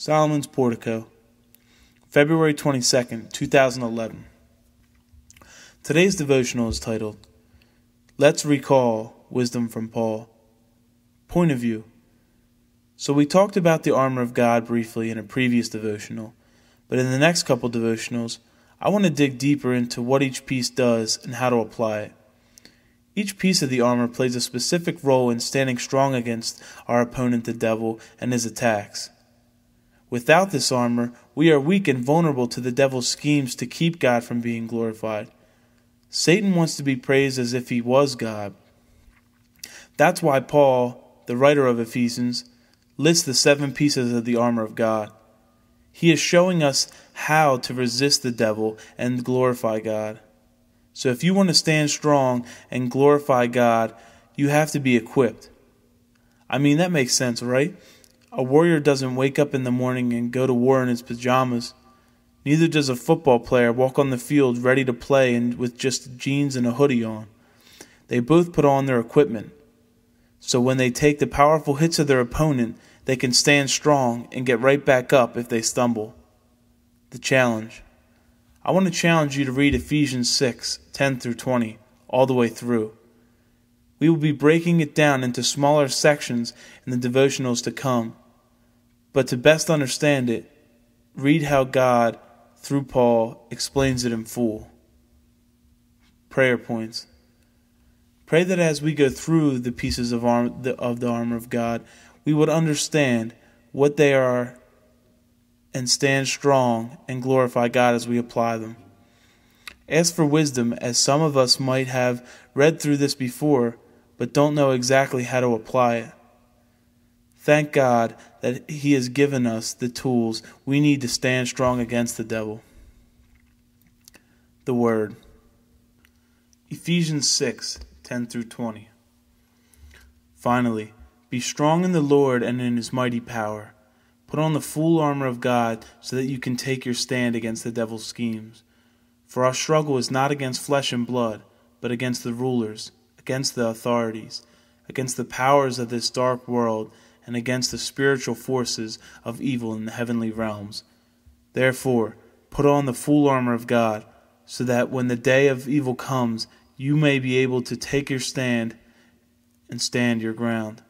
Solomon's Portico, February 22nd, 2011. Today's devotional is titled, Let's Recall Wisdom from Paul. Point of view. So we talked about the armor of God briefly in a previous devotional, but in the next couple devotionals, I want to dig deeper into what each piece does and how to apply it. Each piece of the armor plays a specific role in standing strong against our opponent, the devil, and his attacks. Without this armor, we are weak and vulnerable to the devil's schemes to keep God from being glorified. Satan wants to be praised as if he was God. That's why Paul, the writer of Ephesians, lists the 7 pieces of the armor of God. He is showing us how to resist the devil and glorify God. So if you want to stand strong and glorify God, you have to be equipped. I mean, that makes sense, right? A warrior doesn't wake up in the morning and go to war in his pajamas. Neither does a football player walk on the field ready to play and with just jeans and a hoodie on. They both put on their equipment. So when they take the powerful hits of their opponent, they can stand strong and get right back up if they stumble. The challenge. I want to challenge you to read Ephesians 6:10-20 all the way through. We will be breaking it down into smaller sections in the devotionals to come. But to best understand it, read how God, through Paul, explains it in full. Prayer points. Pray that as we go through the pieces of the armor of God, we would understand what they are and stand strong and glorify God as we apply them. Ask for wisdom, as some of us might have read through this before, but don't know exactly how to apply it. Thank God that He has given us the tools we need to stand strong against the devil. The Word. Ephesians 6:10-20. Finally, be strong in the Lord and in His mighty power. Put on the full armor of God so that you can take your stand against the devil's schemes. For our struggle is not against flesh and blood, but against the rulers, against the authorities, against the powers of this dark world, and against the spiritual forces of evil in the heavenly realms. Therefore, put on the full armor of God, so that when the day of evil comes, you may be able to take your stand and stand your ground.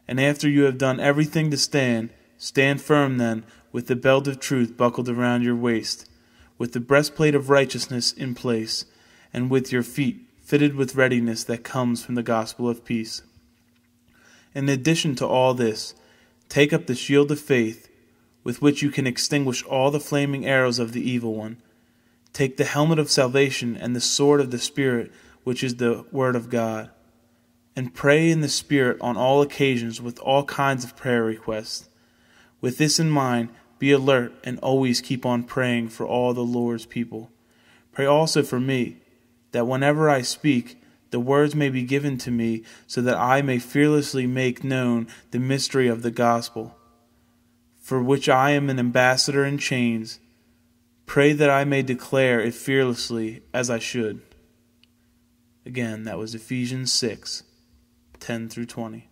And after you have done everything to stand, stand firm then, with the belt of truth buckled around your waist, with the breastplate of righteousness in place, and with your feet fitted with readiness that comes from the gospel of peace. In addition to all this, take up the shield of faith, with which you can extinguish all the flaming arrows of the evil one. Take the helmet of salvation and the sword of the Spirit, which is the word of God. And pray in the Spirit on all occasions with all kinds of prayer requests. With this in mind, be alert and always keep on praying for all the Lord's people. Pray also for me, that whenever I speak, the words may be given to me, so that I may fearlessly make known the mystery of the gospel, for which I am an ambassador in chains. Pray that I may declare it fearlessly as I should. Again, that was Ephesians 6:10-20.